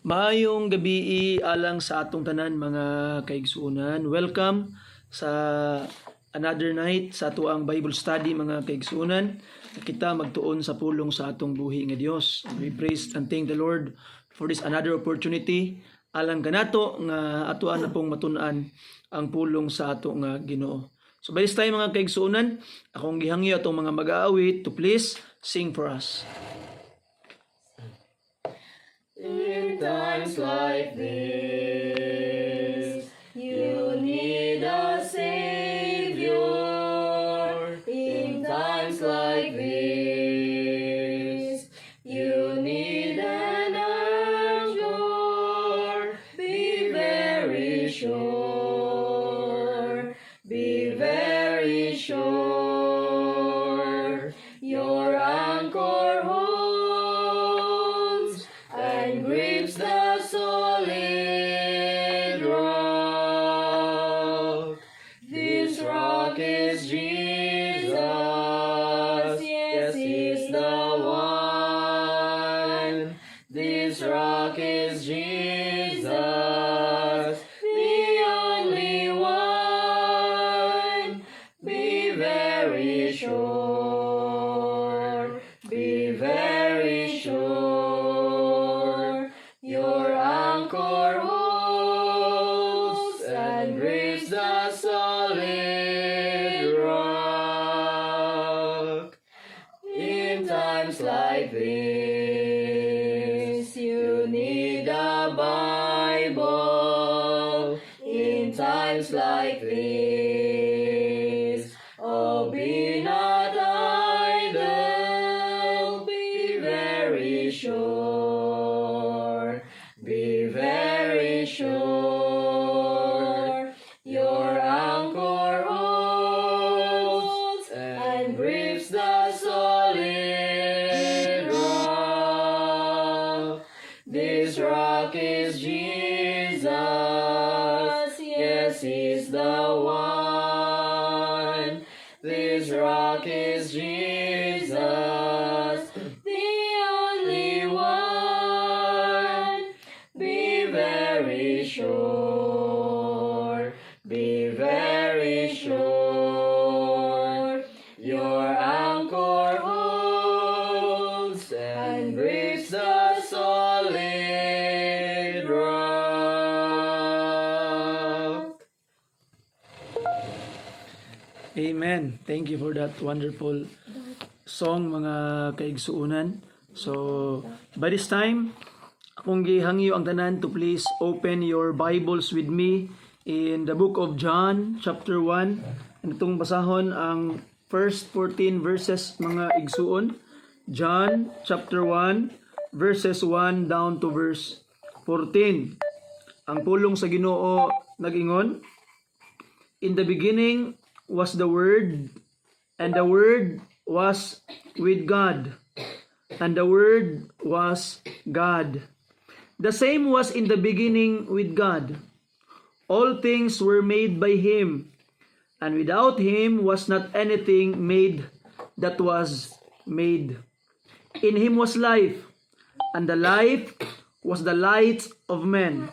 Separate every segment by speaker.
Speaker 1: Maayong gabi alang sa atong tanan mga kaigsuonan. Welcome sa another night sa ato ang Bible study mga kaigsuonan. Kita magtuon sa pulong sa atong buhi nga Dios. We praise and thank the Lord for this another opportunity alang kanato nga atoan na pong matun-an ang pulong sa ato nga Ginoo. So by this time mga kaigsuonan, akong gihangyo atong mga mag-aawit to please sing for us.
Speaker 2: In times like this, you need a Savior. In times like this, you need an anchor. Be very sure, be very sure. Your anchor holds and grips the solid rock. This rock is Jesus, yes, He's the one. This rock is Jesus, the only one. Be very sure, be very sure. Your anchor holds and grips the solid rock. In times like this, you need a Bible. In times like this, oh, be not idle, be very sure, be very sure. Your anchor holds and grips the solid rock. This rock is Jesus, yes, He's the one. This rock is Jesus, the only one. Be very sure, be very sure. Your anchor holds and grips the solid rock.
Speaker 1: Amen. Thank you for that wonderful song mga kaigsuunan. So, by this time, akong gihangyo ang tanan to please open your Bibles with me in the book of John, chapter 1. And itong basahon ang first 14 verses mga igsuon. John, chapter 1, verses 1 down to verse 14. Ang pulong sa Ginoo nag-ingon, in the beginning was the Word, and the Word was with God, and the Word was God. The same was in the beginning with God. All things were made by Him, and without Him was not anything made that was made. In Him was life, and the life was the light of men.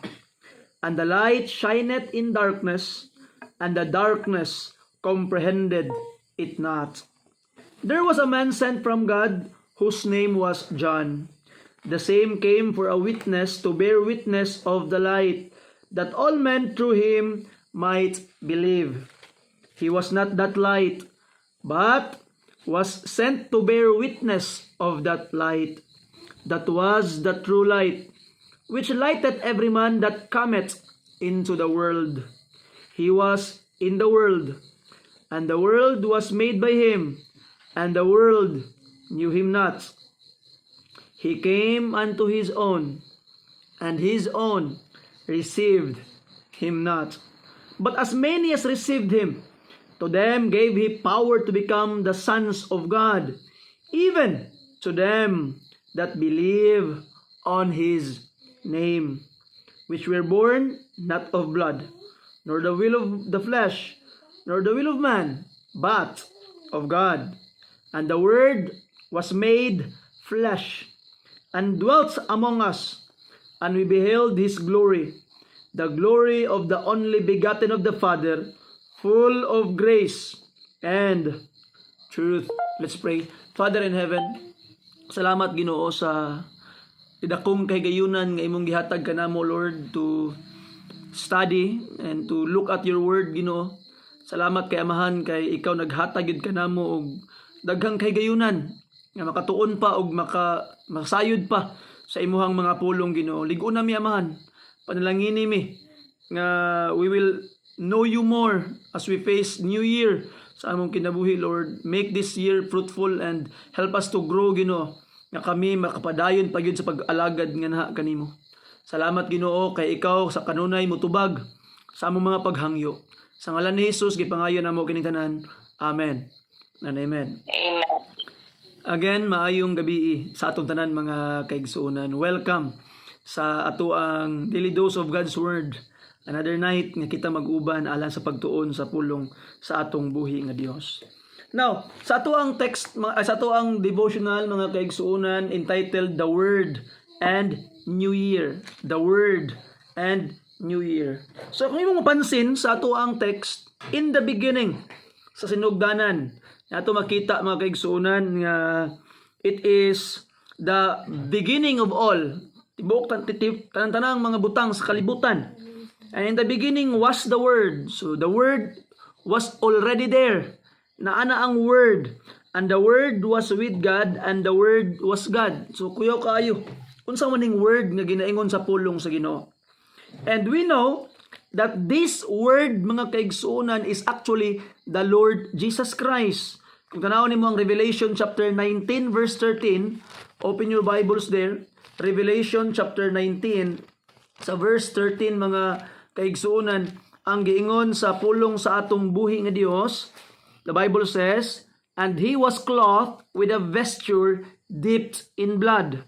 Speaker 1: And the light shineth in darkness, and the darkness comprehended it not. There was a man sent from God, whose name was John. The same came for a witness, to bear witness of the light, that all men through him might believe. He was not that light, but was sent to bear witness of that light, that was the true light, which lighteth every man that cometh into the world. He was in the world, and the world was made by him, and the world knew him not. He came unto his own, and his own received him not. But as many as received him, to them gave he power to become the sons of God, even to them that believe on his name, which were born not of blood, nor the will of the flesh, nor the will of man, but of God. And the Word was made flesh, and dwelt among us, and we beheld his glory, the glory of the only begotten of the Father, full of grace and truth. Let's pray. Father in heaven, salamat Ginoo sa dakong kahigayunan nga imong gihatag kanamo, Lord, to study and to look at your word, Ginoo. Salamat kay Amahan kay ikaw naghatag yun kanamo og daghang kahigayunan nga makatuon pa og masayod pa sa imuhang mga pulong, Ginoo. Ligo na mi Amahan, panalangini mi nga we will know you more as we face new year sa among kinabuhi, Lord. Make this year fruitful and help us to grow, Ginoo, nga kami makapadayon pa gyud sa pag-alagad nga naha kanimo. Salamat Ginoo kay ikaw sa kanunay motubag sa among mga paghangyo. Sa ngalan ni Jesus gipangayon namo kining tanan. Amen. And amen.
Speaker 3: Amen.
Speaker 1: Again, maayong gabi sa atong tanan mga kaigsuonan. Welcome sa ato ang Daily Dose of God's Word. Another night nga kita mag-uban alang sa pagtuon sa pulong sa atong buhi nga Dios. Now, sa ato ang text, sa ato ang devotional mga kaigsuonan entitled The Word and New Year. The Word and New Year. So kung imong mapansin sa ato ang text, in the beginning, sa sinugdanan, ato makita mga kaigsuonan nga it is the beginning of all. Tibuok tanang mga butang sa kalibutan. And in the beginning was the Word. So the Word was already there. Naana ang Word. And the Word was with God and the Word was God. So kuyaw kaayo. Unsa man ning word nga ginaingon sa pulong sa Ginoo. And we know that this word mga kaigsuonan is actually the Lord Jesus Christ. Kung tanawon nimo ang Revelation chapter 19 verse 13, open your Bibles there. Revelation chapter 19 sa verse 13 mga kaigsuonan, ang giingon sa pulong sa atong buhi nga Dios. The Bible says, and he was clothed with a vesture dipped in blood,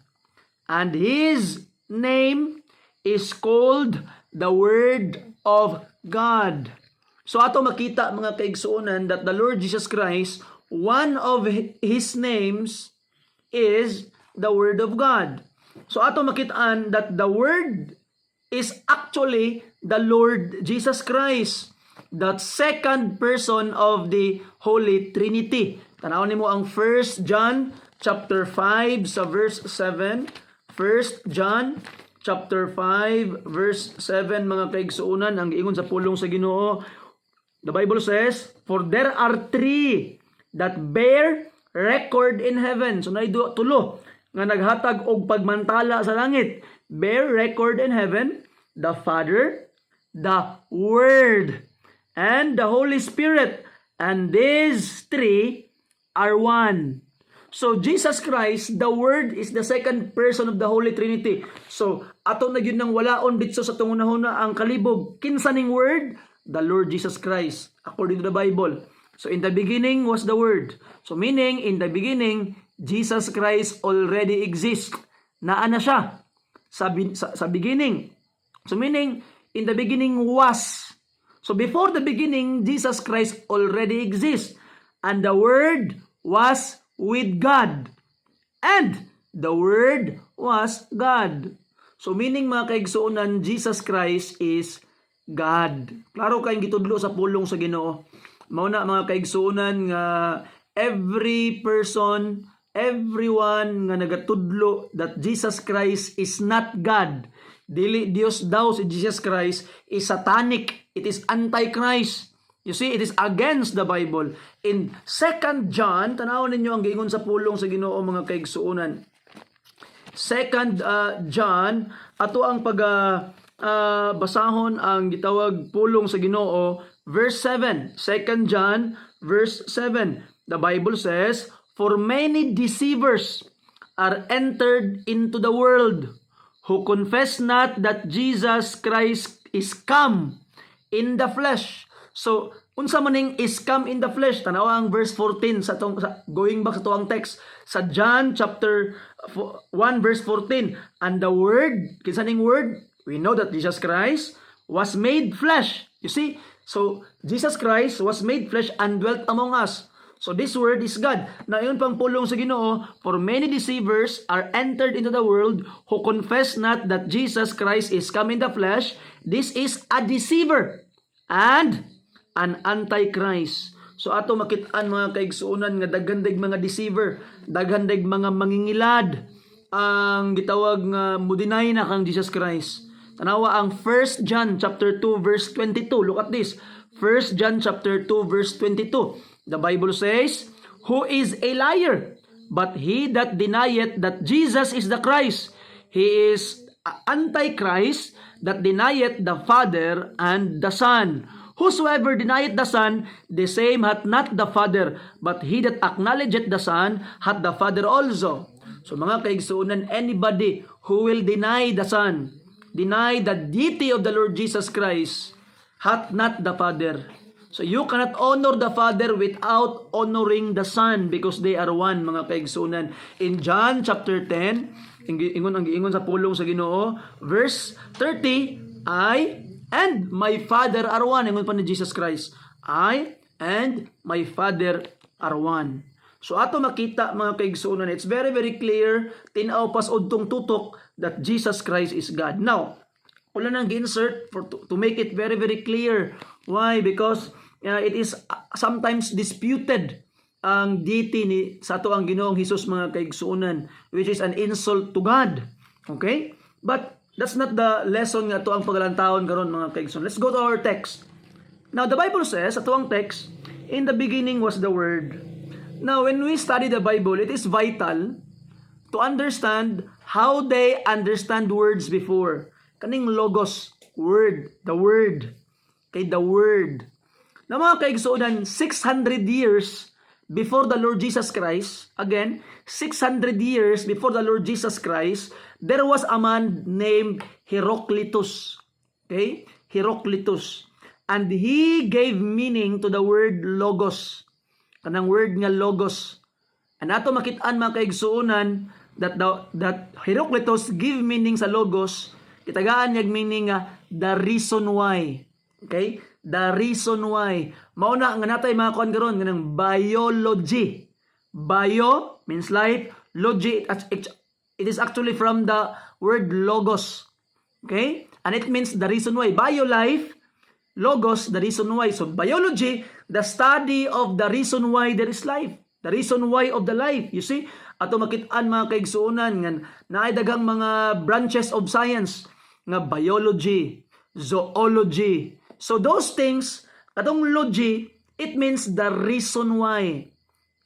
Speaker 1: and his name is called the Word of God. So ato makita mga kaigsuonan that the Lord Jesus Christ, one of his names is the Word of God. So ato makitaan that the Word is actually the Lord Jesus Christ, the second person of the Holy Trinity. Tanawon nimo ang 1 John chapter 5 sa verse 7. 1 John chapter 5 verse 7 mga kaigsuonan, ang giingon sa pulong sa Ginoo. The Bible says, for there are three that bear record in heaven. So nay tulo nga naghatag og pagmantala sa langit. Bear record in heaven, the Father, the Word, and the Holy Spirit. And these three are one. So Jesus Christ, the Word, is the second person of the Holy Trinity. So ato na gyud nang walaon bitso sa tungunahuna ang kalibog. Kinsa ning Word? The Lord Jesus Christ, according to the Bible. So in the beginning was the Word. So meaning, in the beginning, Jesus Christ already exists. Naa na siya sa beginning. So meaning, in the beginning was. So before the beginning, Jesus Christ already exists. And the Word was with God. And the Word was God. So meaning mga kaigsuonan, Jesus Christ is God. Klaro kayong gitudlo sa pulong sa Ginoo. Mao na mga kaigsuonan nga every person, everyone nga nagatudlo that Jesus Christ is not God, dili Dios daw si Jesus Christ, is satanic. It is antichrist. You see, it is against the Bible. In 2 John, tanawon ninyo ang giingon sa pulong sa Ginoo mga kaigsuonan. 2 John, ato ang basahon ang gitawag pulong sa Ginoo, verse 7. 2 John, verse 7. The Bible says, for many deceivers are entered into the world, who confess not that Jesus Christ is come in the flesh. So, unsa maning is come in the flesh? Tanawa ang verse 14 going back sa tuang text sa John chapter 1 verse 14. And the word, kinsa ning word? We know that Jesus Christ was made flesh. You see? So, Jesus Christ was made flesh and dwelt among us. So this word is God. Na yun pang pulong sa Ginoo, for many deceivers are entered into the world who confess not that Jesus Christ is come in the flesh. This is a deceiver and an antichrist. So ato makitaan mga kaigsuonan nga daghandig mga deceiver, daghandig mga mangingilad ang gitawag nga mudinay na kang Jesus Christ. Tanawa ang 1 John chapter 2 verse 22. Look at this. 1 John chapter 2 verse 22. The Bible says, "Who is a liar? But he that denieth that Jesus is the Christ. He is antichrist that denieth the Father and the Son. Whosoever denieth the Son, the same hath not the Father. But he that acknowledgeth the Son hath the Father also." So mga kaigsuunan, anybody who will deny the Son, deny the deity of the Lord Jesus Christ, hath not the Father. So you cannot honor the Father without honoring the Son because they are one, mga kaigsunan. In John chapter 10, ingon sa pulong sa Ginoo, verse 30, I and my Father are one. Ingon pa ni Jesus Christ, I and my Father are one. So ato makita mga kaigsunan, it's very very clear, tinaw pas udtong tutok that Jesus Christ is God. Now, wala nang gi-insert to make it very very clear. Why? Because it is sometimes disputed ang deity ni sa ato ang Ginoong Hesus mga kaigsuonan, which is an insult to God. Okay? But that's not the lesson nga ato ang pagalantawon karon mga kaigsuonan. Let's go to our text. Now the Bible says, ato ang text, in the beginning was the Word. Now when we study the Bible, it is vital to understand how they understand words before. Kaning logos, word, the Word. Okay, the Word. Na mga kaigsuonan, 600 years before the Lord Jesus Christ, again, 600 years before the Lord Jesus Christ, there was a man named Heraclitus. Okay? Heraclitus. And he gave meaning to the word logos. Kanang word nga logos. And ato makitaan mga kaigsuonan that Heraclitus give meaning sa logos, kitagaan niyag meaning nga the reason why. Okay? The reason why. Mauna nga natay mga kuan karon kanang biology. Bio means life, logy it is actually from the word logos. Okay? And it means the reason why. Bio life, logos the reason why. So biology, the study of the reason why there is life. The reason why of the life. You see? Ato makit-an mga kaigsuonan nga naay daghang mga branches of science nga biology, zoology. So those things, katong logy, it means the reason why.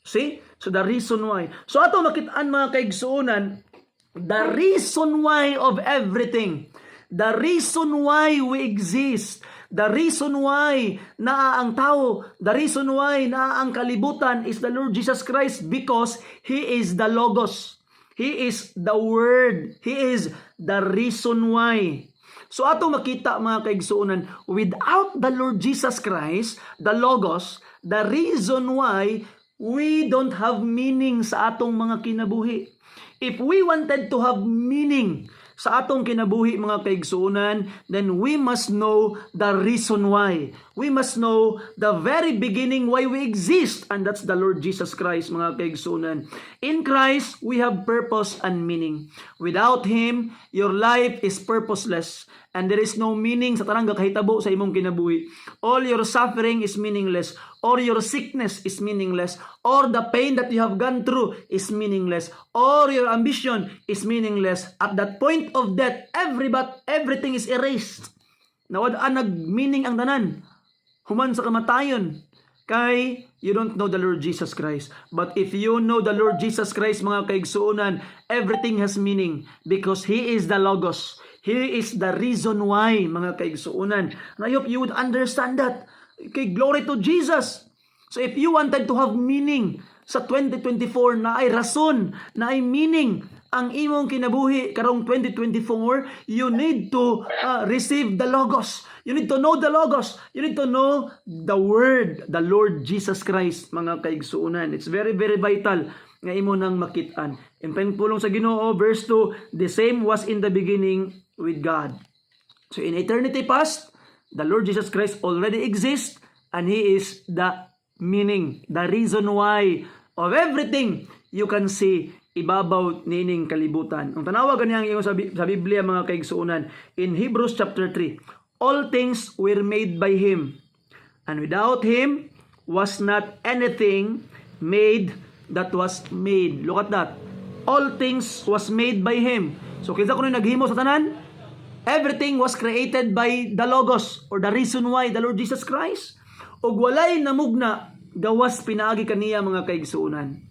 Speaker 1: See? So the reason why. So ato makitaan mga kaigsuonan, the reason why of everything. The reason why we exist. The reason why naa ang tao, the reason why naa ang kalibutan is the Lord Jesus Christ because He is the Logos. He is the Word. He is the reason why. So ato makita mga kaigsuonan, without the Lord Jesus Christ, the Logos, the reason why we don't have meaning sa atong mga kinabuhi. If we wanted to have meaning sa atong kinabuhi mga kaigsuonan, then we must know the reason why. We must know the very beginning why we exist, and that's the Lord Jesus Christ mga kaigsuonan. In Christ, we have purpose and meaning. Without Him, your life is purposeless, and there is no meaning sa tanang kahitabo sa imong kinabuhi. All your suffering is meaningless, or your sickness is meaningless, or the pain that you have gone through is meaningless, or your ambition is meaningless. At that point of death, everything is erased. Nawad-an nag-meaning ang tanan. Human sa kamatayon. Kay you don't know the Lord Jesus Christ. But if you know the Lord Jesus Christ, mga kaigsuonan, everything has meaning because He is the Logos. He is the reason why, mga kaigsuonan. And I hope you would understand that. Okay, glory to Jesus. So if you wanted to have meaning sa 2024 na ay rason, na ay meaning ang imong kinabuhi karong 2024, you need to receive the Logos. You need to know the Logos. You need to know the Word, the Lord Jesus Christ, mga kaigsuonan. It's very, very vital nga imo nang makitaan. In pangpulong sa Ginoo, verse 2, the same was in the beginning with God. So in eternity past, the Lord Jesus Christ already exists and He is the meaning, the reason why of everything you can see ibabaw nining kalibutan. Ang tanawa ganyan yung sa Biblia mga kaigsuunan, in Hebrews chapter 3, all things were made by Him, and without Him was not anything made that was made. Look at that. All things was made by Him. So kinsa kuno naghimo sa tanan? Everything was created by the Logos, or the reason why, the Lord Jesus Christ. Ug walay namugna gawas pinaagi kaniya mga kaigsuunan.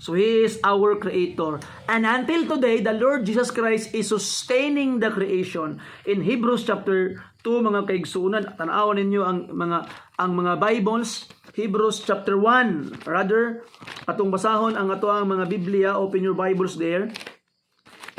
Speaker 1: So He is our Creator. And until today, the Lord Jesus Christ is sustaining the creation. In Hebrews chapter 2, mga kaigsuunan, tanawan ninyo ang mga Bibles. Hebrews chapter 1, rather, atong basahon ang ato ang mga Biblia. Open your Bibles there.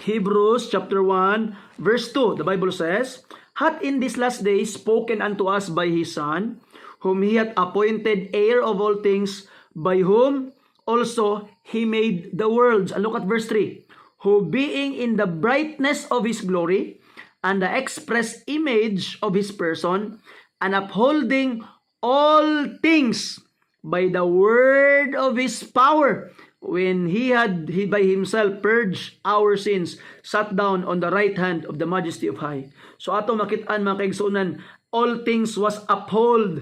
Speaker 1: Hebrews chapter 1, verse 2, the Bible says, hath in this last day spoken unto us by His Son, whom He hath appointed heir of all things, by whom also He made the worlds. And look at verse 3. Who being in the brightness of His glory, and the express image of His person, and upholding all things by the word of His power, when He had by Himself purged our sins, sat down on the right hand of the majesty of high. So ato makitaan mga kaigsunan, all things was upheld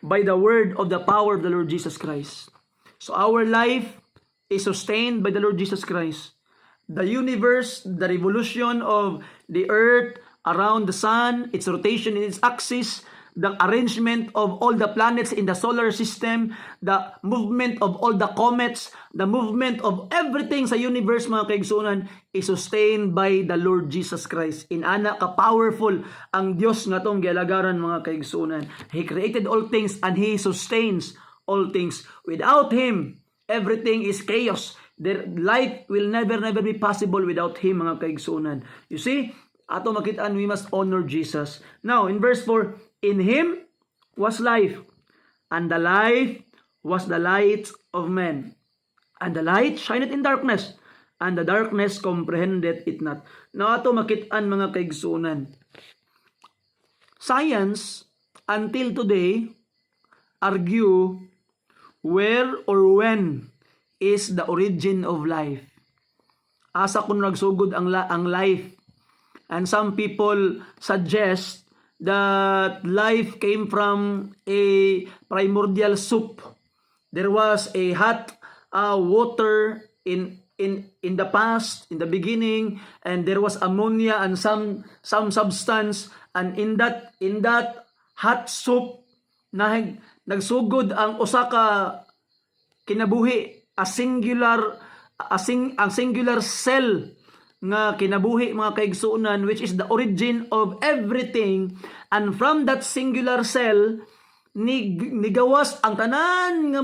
Speaker 1: by the word of the power of the Lord Jesus Christ. So our life is sustained by the Lord Jesus Christ. The universe, the revolution of the earth around the sun, its rotation in its axis, the arrangement of all the planets in the solar system, the movement of all the comets, the movement of everything sa universe mga kaigsunan is sustained by the Lord Jesus Christ. Inana ka powerful ang Dios nga tong gialagaran mga kaigsunan. He created all things and He sustains all things. Without Him, everything is chaos. Their life will never be possible without Him mga kaigsunan. You see, ato makitaan, we must honor Jesus. Now, in verse 4, in Him was life, and the life was the light of men. And the light shineth in darkness, and the darkness comprehended it not. Now, ato makitaan mga kaigsunan. Science, until today, argue where or when is the origin of life. Asa kung nagsugod ang life. And some people suggest that life came from a primordial soup. There was a hot water in the past, in the beginning, and there was ammonia and some substance, and in that hot soup nagsugod ang usa ka kinabuhi, a singular cell nga kinabuhi mga kaigsuunan, which is the origin of everything. And from that singular cell nigawas ang tanan nga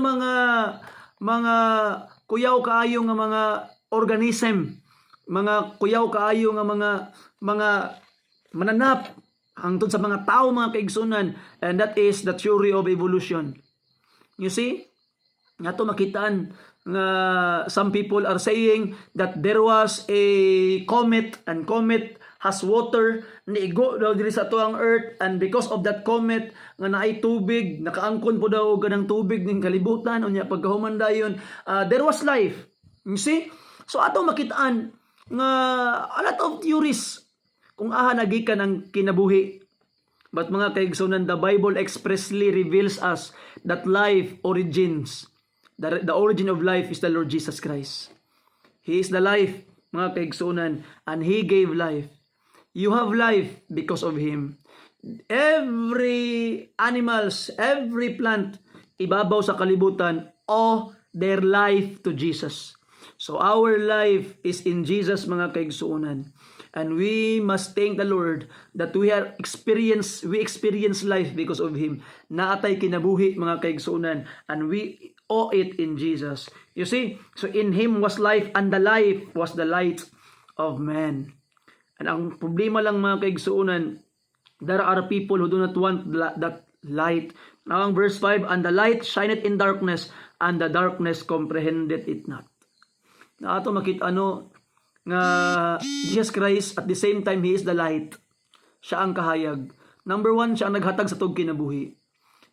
Speaker 1: mga kuyaw kaayo nga mga organism, mga kuyaw kaayo nga mga mananap hangtod sa mga tao mga kaigsunan, and that is the theory of evolution. You see, nato makitaan nga some people are saying that there was a comet, and comet has water, niigo daw diri sa atuang earth, and because of that comet nga naay tubig, nakaangkon po daw ganang tubig ning kalibutan, unya pagkahuman dayon there was life. You see, so ato makitaan nga a lot of theories kung aha nagikan ang kinabuhi. But mga kaigsunan, the Bible expressly reveals us that life origins, the origin of life is the Lord Jesus Christ. He is the life, mga kaigsunan, and He gave life. You have life because of Him. Every animals, every plant, ibabaw sa kalibutan, owe their life to Jesus. So our life is in Jesus mga kaigsuunan. And we must thank the Lord that we experience life because of Him. Naatay kinabuhi mga kaigsuunan, and we owe it in Jesus. You see, so in Him was life, and the life was the light of man. And ang problema lang mga kaigsuunan, there are people who do not want that light. Now ang verse 5, and the light shineth in darkness, and the darkness comprehended it not. Na ato makita nga Jesus Christ, at the same time He is the light. Siya ang kahayag. Number 1, siya ang naghatag sa tug kinabuhi.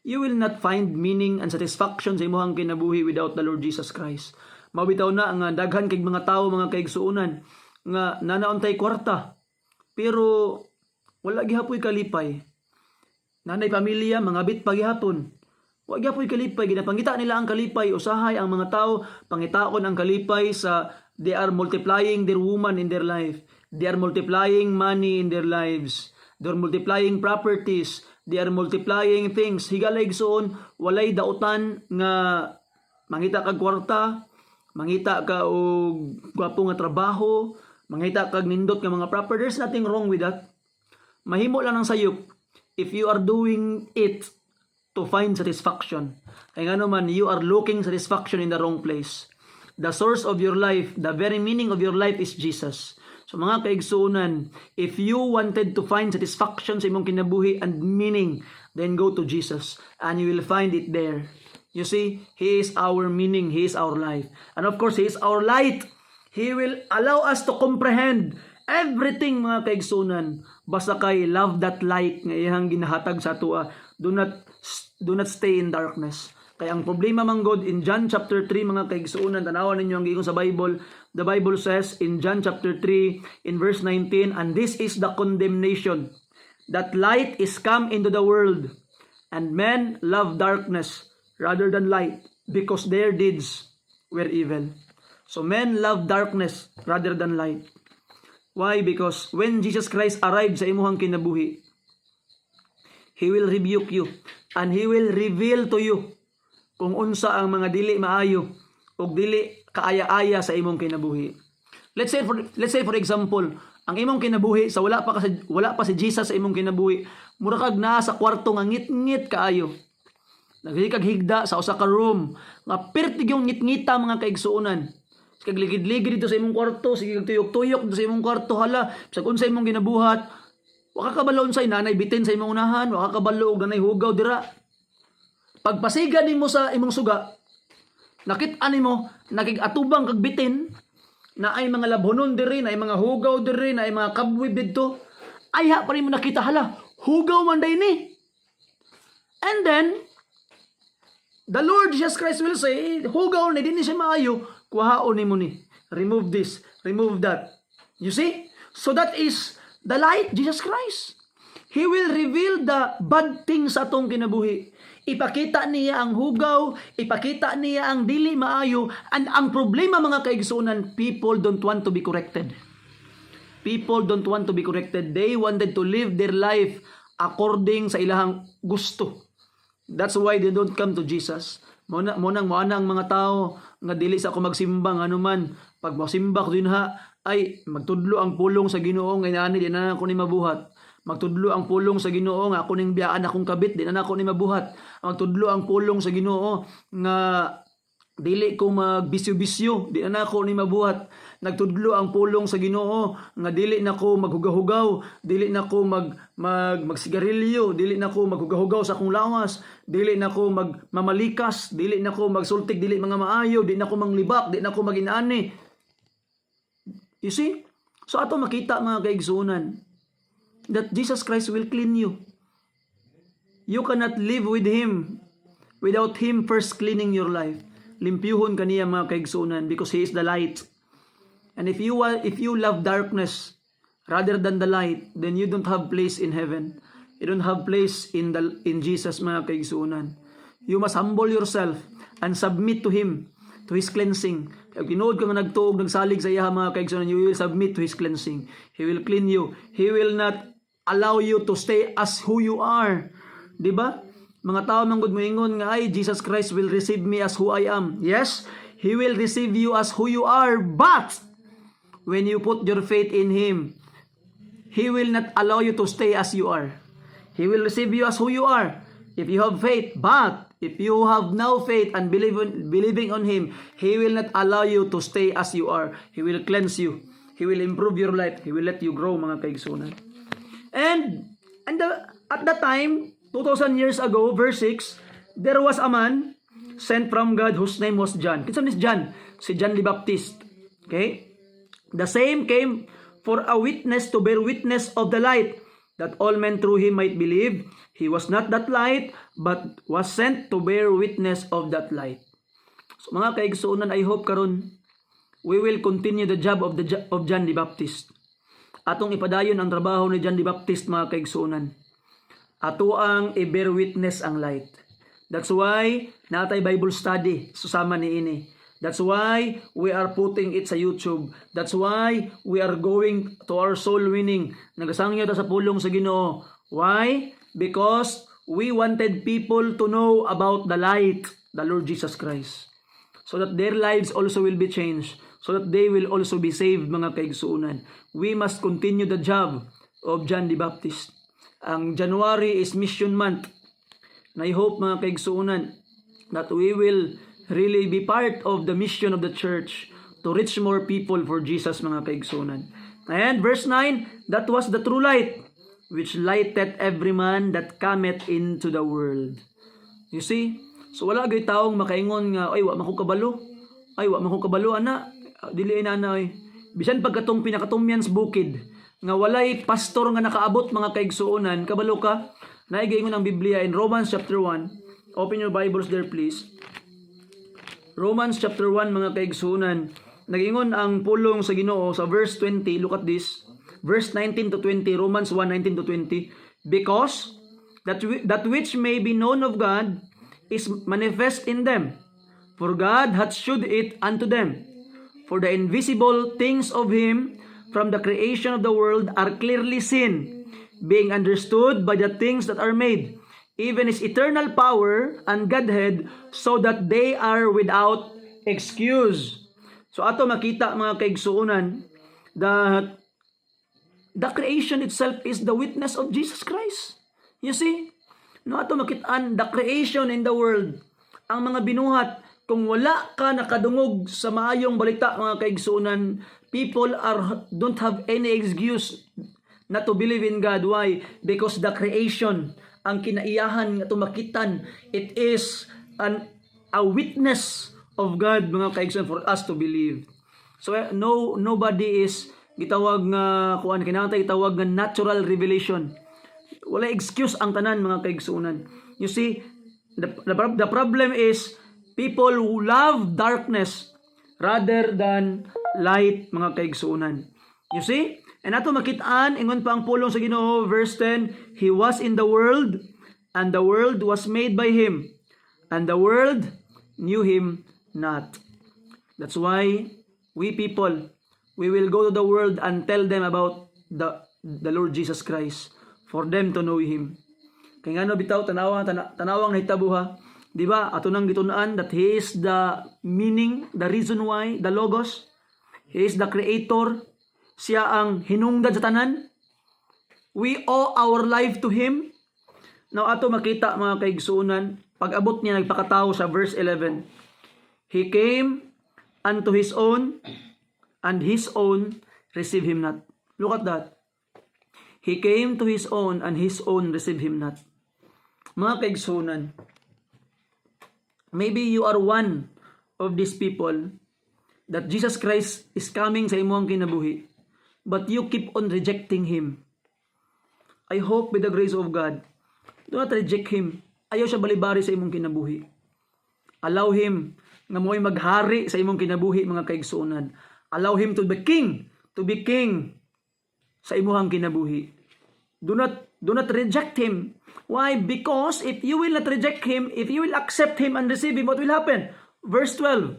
Speaker 1: You will not find meaning and satisfaction sa imong kinabuhi without the Lord Jesus Christ. Mabitaw na ang daghan kay mga tao, mga kaigsuonan, nga nanaontay kwarta, pero wala gihapoy kalipay. Nanay pamilya, mga bit paghihapon. Wa gyapon kalipay, ginapangita nila ang kalipay, usahay ang mga tao, pangitaon ang kalipay sa they are multiplying their woman in their life. They are multiplying money in their lives. They are multiplying properties. They are multiplying things. Higalay igsoon, walay dautan nga mangita kag kwarta, mangita ka og gwapo nga trabaho, mangita kag nindot nga mga property. There's nothing wrong with that. Mahimo lang ang sayop if you are doing it to find satisfaction. Kaya nga naman, you are looking satisfaction in the wrong place. The source of your life, the very meaning of your life is Jesus. So mga kaigsuunan, if you wanted to find satisfaction sa imong kinabuhi and meaning, then go to Jesus and you will find it there. You see, He is our meaning, He is our life. And of course, He is our light. He will allow us to comprehend everything, mga kaigsuunan. Basta kay love that light nga iyang ginahatag sa atua. Do not stay in darkness. Kaya ang problema man God in John chapter 3, mga kaigsuunan, tanawan ninyo ang giingon sa Bible. The Bible says in John chapter 3 in verse 19, and this is the condemnation, that light is come into the world, and men love darkness rather than light, because their deeds were evil. So men love darkness rather than light. Why? Because when Jesus Christ arrived sa imuhang kinabuhi, He will rebuke you and He will reveal to you kung unsa ang mga dili maayo o dili kaaya-aya sa imong kinabuhi. Let's say for example, ang imong kinabuhi sa wala pa si Jesus sa imong kinabuhi, mura kag naa sa kwarto nga ngit-ngit kaayo. Nagdi kag higda sa usa ka room nga pertig yung ngit-ngita, mga kaigsuonan. Kag ligid-ligid dito sa imong kwarto, sige kag tuyok-tuyok dito sa imong kwarto, hala, bisag unsa imong ginabuhat, wa ka kabalo unsay nanay bitin sa imong unahan, wa ka kabalo og nanay hugaw dira. Pagpasiga nimo sa imong suga, nakit-an nimo nakig-atubang kag bitin na ay mga labhonon diri, na ay mga hugaw diri, na ay mga kabwi didto. Ay ha pa nimo nakita, hala, hugaw man day ni. And then the Lord Jesus Christ will say, hugaw na din siya maayo, kuhaon nimo ni. Remove this, remove that. You see? So that is the light, Jesus Christ. He will reveal the bad things sa atong kinabuhi. Ipakita niya ang hugaw, ipakita niya ang dili maayo, and ang problema, mga kaigsunan, people don't want to be corrected. People don't want to be corrected. They wanted to live their life according sa ilahang gusto. That's why they don't come to Jesus. Muna ang mga tao nga dili sa ako magsimba, ano man, pag masimba ko din ha, ay magtudlo ang pulong sa Ginoo nga inani di na ako ni mabuhat. Magtudlo ang pulong sa Ginoo nga ako ning biyaan akong kabit di na ako ni mabuhat. Magtudlo ang pulong sa Ginoo nga dili ko magbisyo-bisyo di na ako ni mabuhat. Nagtudlo ang pulong sa Ginoo nga dili na ko maghugahugaw, dili na ko magsigarilyo, dili na ko maghugahugaw sa akong lawas, dili na ko magmamalikas, dili na ko magsultik, dili mga maayo, dili na ko manglibak, dili na ko maginani. You see? So ato makita, mga kaigsunan, that Jesus Christ will clean you. You cannot live with Him without Him first cleaning your life. Limpyuhon kaniya, mga kaigsunan, because He is the light. And if you love darkness rather than the light, then you don't have place in heaven. You don't have place in Jesus, mga kaigsunan. You must humble yourself and submit to Him, to His cleansing. Kaya tinuod ka nga nagtuog, nagsalig sa iya, mga kaigsunan, you will submit to His cleansing. He will clean you. He will not allow you to stay as who you are. Diba? Mga tao manggod mo ingon nga, ay, Jesus Christ will receive me as who I am. Yes, He will receive you as who you are, but when you put your faith in Him, He will not allow you to stay as you are. He will receive you as who you are if you have faith, but if you have no faith and believing on Him, He will not allow you to stay as you are. He will cleanse you. He will improve your life. He will let you grow, mga kaigsunan. And at that time, 2,000 years ago, verse 6, there was a man sent from God whose name was John. Kinsa ni John? Si John the Baptist. Okay? The same came for a witness, to bear witness of the light, that all men through him might believe. He was not that light, but was sent to bear witness of that light. So mga kaigsuonan, I hope karon we will continue the job of John the Baptist. Atong ipadayon ang trabaho ni John the Baptist, mga kaigsuonan. Ato ang i-bear witness ang light. That's why natay Bible study susama ni ini. That's why we are putting it sa YouTube. That's why we are going to our soul winning. Nagasangyo ta sa pulong sa Ginoo. Why? Because we wanted people to know about the light, the Lord Jesus Christ. So that their lives also will be changed. So that they will also be saved, mga kaigsuunan. We must continue the job of John the Baptist. Ang January is mission month. And I hope, mga kaigsuunan, that we will really be part of the mission of the church to reach more people for Jesus, mga kaigsuunan. And verse 9, that was the true light, which lighteth every man that cometh into the world. You see? So wala gay taong makaingon nga, ay, wa man ko kabalo. Ay, wa man ko kabalo, ana. Dili na ay. Bisan pagkatong pinakatumyan sa bukid, nga walay pastor nga nakaabot, mga kaigsuonan, kabalo ka. Naigaingon ang Biblia in Romans chapter 1. Open your Bibles there, please. Romans chapter 1, mga kaigsuonan. Nagingon ang pulong sa Ginoo sa verse 20. Look at this. Verse 19 to 20. Romans 1, 19 to 20. Because that which may be known of God is manifest in them. For God hath shewed it unto them. For the invisible things of him from the creation of the world are clearly seen, being understood by the things that are made, even his eternal power and Godhead, so that they are without excuse. So ato makita, mga kaigsuunan, that the creation itself is the witness of Jesus Christ. You see? No, ato makitaan, the creation in the world, ang mga binuhat, kung wala ka nakadungog sa maayong balita, mga kaigsuunan, people don't have any excuse not to believe in God. Why? Because the creation, ang kinaiyahan nga tumakitan, it is a witness of God, mga kaigsuunan, for us to believe. So nobody is gitawag nga kuan kinahanglan gitawag nga natural revelation. Wala excuse ang tanan, mga kaigsuunan. You see, the problem is people who love darkness rather than light, mga kaigsuunan. You see? And ato makitaan, ingon pa ang pulong sa Ginoo, verse 10, He was in the world, and the world was made by Him, and the world knew Him not. That's why we people, we will go to the world and tell them about the Lord Jesus Christ for them to know Him. Kaya nga no, bitaw, tanawang nahitabuha. Diba? Ato nang gitunaan that He is the meaning, the reason why, the Logos. He is the Creator. Siya ang hinungdan sa tanan. We owe our life to Him. Now, ato makita, mga kaigsuunan, pag-abot niya nagpakatao sa verse 11. He came unto His own, and His own received Him not. Look at that. He came to His own, and His own received Him not. Mga kaigsuunan, maybe you are one of these people that Jesus Christ is coming sa imong kinabuhi, but you keep on rejecting Him. I hope by the grace of God, do not reject Him. Ayaw siya balibari sa imong kinabuhi. Allow Him nga mo'y maghari sa imong kinabuhi, mga kaigsuunan. Allow Him to be king sa imong kinabuhi. Do not reject Him. Why? Because if you will not reject Him, if you will accept Him and receive Him, what will happen? Verse 12.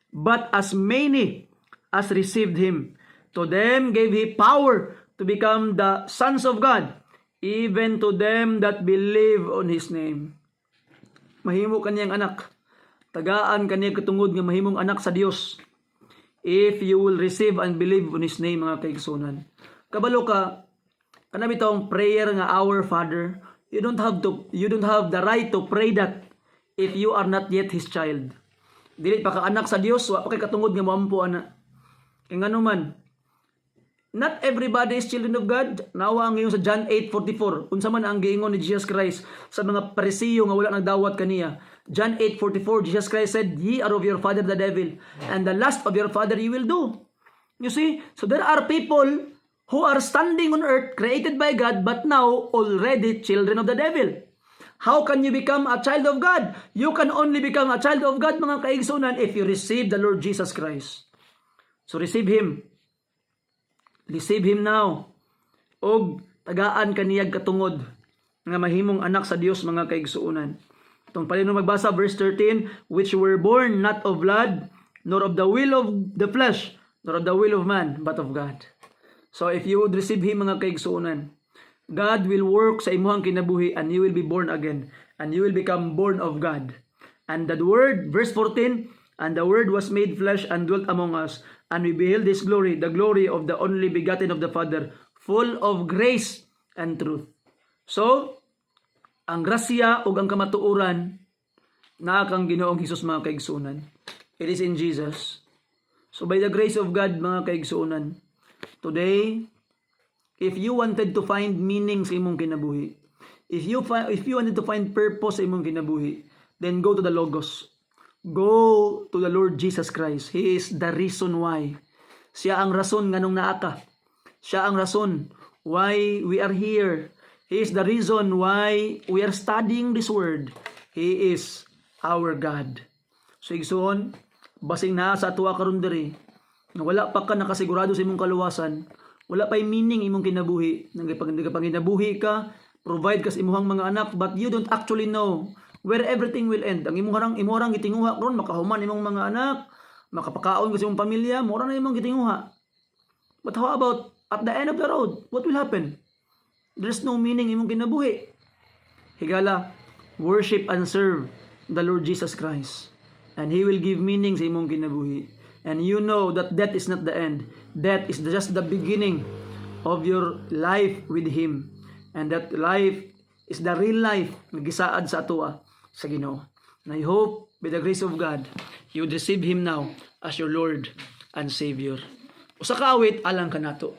Speaker 1: But as many as received Him, to them gave He power to become the sons of God, even to them that believe on His name. Mahimo kaniyang anak. Tagaan kaniyang katungod nga mahimong anak sa Dios. If you will receive and believe on His name, mga kaigsunan. Kabalo ka, kanabi taong prayer nga Our Father, you don't have the right to pray that if you are not yet His child. Dili pa ka anak sa Dios, wa pa kay katungod nga moampo ana. Kay ngano man, not everybody is children of God. Nawa ang ngayon sa John 8:44. Unsa man ang giingon ni Jesus Christ sa mga Parisiyo nga wala nagdawat kaniya. John 8:44, Jesus Christ said, Ye are of your father the devil, and the lust of your father you will do. You see? So there are people who are standing on earth, created by God, but now already children of the devil. How can you become a child of God? You can only become a child of God, mga kaigsunan, if you receive the Lord Jesus Christ. So receive Him. Receive Him now. Og tagaan kaniyag katungod nga mahimong anak sa Dios, mga kaigsuunan. Itong palino magbasa, verse 13, which were born not of blood, nor of the will of the flesh, nor of the will of man, but of God. So if you would receive Him, mga kaigsuunan, God will work sa imuhang kinabuhi and you will be born again and you will become born of God. And the word, verse 14, and the word was made flesh and dwelt among us, and we beheld His glory, the glory of the only begotten of the Father, full of grace and truth. So, ang grasya o ang kamatuoran na kang Ginoong Hesus, mga kaigsuunan, it is in Jesus. So by the grace of God, mga kaigsuunan, today, if you wanted to find meaning sa imong kinabuhi, if you wanted to find purpose sa imong kinabuhi, then go to the Logos. Go to the Lord Jesus Christ. He is the reason why. Siya ang rason nganong naaka. Siya ang rason why we are here. He is the reason why we are studying this word. He is our God. So igsoon, basing na sa tuwa karon diri, nga wala pa ka nakasigurado sa imong kaluwasan, wala pa'y meaning imong kinabuhi. Nagpanginabuhi ka, provide ka sa imuhang mga anak, but you don't actually know where everything will end. Ang imuhang gitinguha ron, makahuman imong mga anak, makapakaon ka sa imong pamilya, mura na imong gitinguha. But how about at the end of the road? What will happen? There's no meaning imong kinabuhi. Higala, worship and serve the Lord Jesus Christ, and He will give meaning sa imong kinabuhi. And you know that that is not the end. That is just the beginning of your life with Him. And that life is the real life na gisaad sa atua sa Ginoo. And I hope, by the grace of God, you would receive Him now as your Lord and Savior. Usa ka awit, alang ka nato.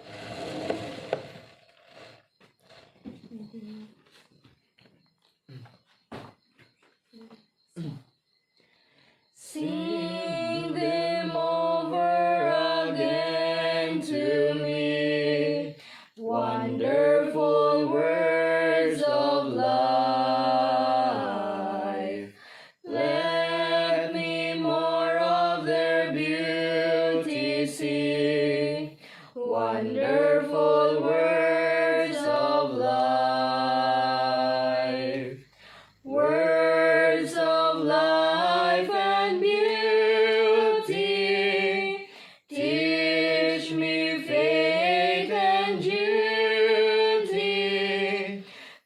Speaker 2: Sing them over again to me, wonderful words of life. Let me more of their beauty see, wonderful words of life. Words of life and beauty, teach me faith and duty.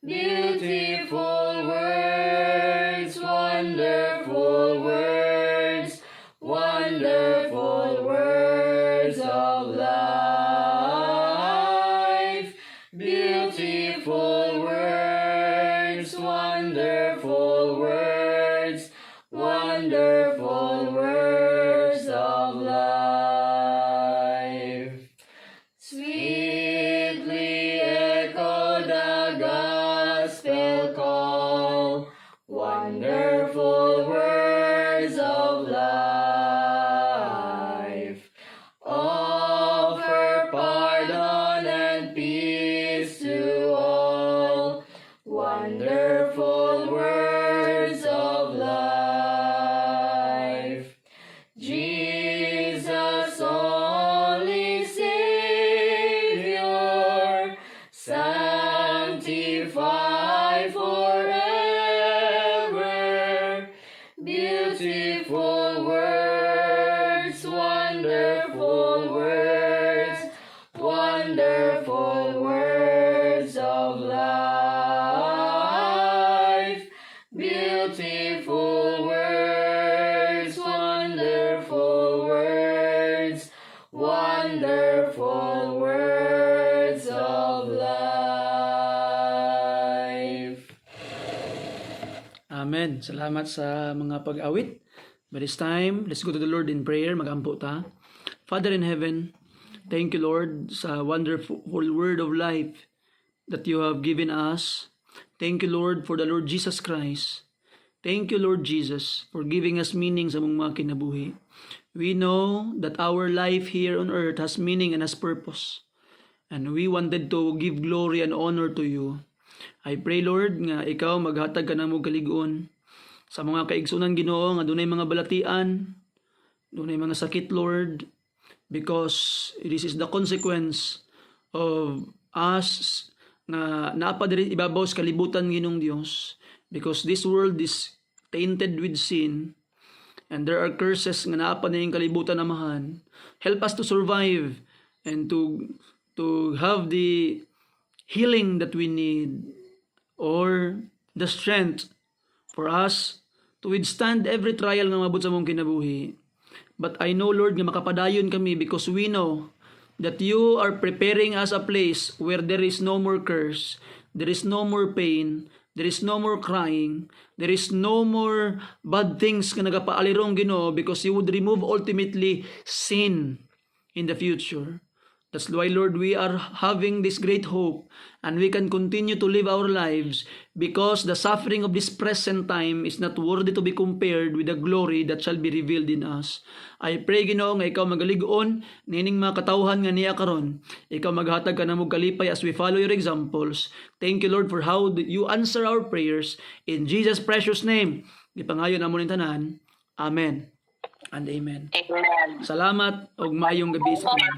Speaker 2: Beautiful words, wonderful words, wonderful words of life. Beautiful words, wonderful words, wonderful words of life. Sweetly echo the gospel call, wonderful words of life. Offer pardon and peace to all, wonderful words of life. Jesus, only Savior, sanctify forever. Beautiful words, wonderful words, wonderful words of life. Beautiful words, wonderful words, wonderful words of life.
Speaker 1: Amen. Salamat sa mga pag-awit. By this time, let's go to the Lord in prayer. Magampo ta. Father in heaven, thank you, Lord, sa wonderful word of life that you have given us. Thank you, Lord, for the Lord Jesus Christ. Thank you, Lord Jesus, for giving us meaning sa mga kinabuhi. We know that our life here on earth has meaning and has purpose. And we wanted to give glory and honor to you. I pray, Lord, nga ikaw maghatag ka na mo kaligon sa mga kaigsunan Ginoo nga dunay mga balatian, dunay mga sakit, Lord, because this is the consequence of us nga napadiri ibabaw sa kalibutan Ginong Dios, because this world is tainted with sin and there are curses nga naapa na yung kalibutan Amahan. Help us to survive and to have the healing that we need, or the strength for us to withstand every trial nga mabot sa mong kinabuhi. But I know, Lord, nga makapadayon kami because we know that you are preparing us a place where there is no more curse, there is no more pain, there is no more crying, there is no more bad things nga nagapaalirong Ginoo, because you would remove ultimately sin in the future. That's why, Lord, we are having this great hope and we can continue to live our lives because the suffering of this present time is not worthy to be compared with the glory that shall be revealed in us. I pray, Ginoo, nga ikaw magalig-on nining mga katawhan nga niya karon. Ikaw maghatag ka na mo kalipay as we follow your examples. Thank you, Lord, for how you answer our prayers. In Jesus' precious name, ipangayon amo ning tanan. Amen and amen.
Speaker 3: Amen.
Speaker 1: Salamat og maayong gabi sa tanan.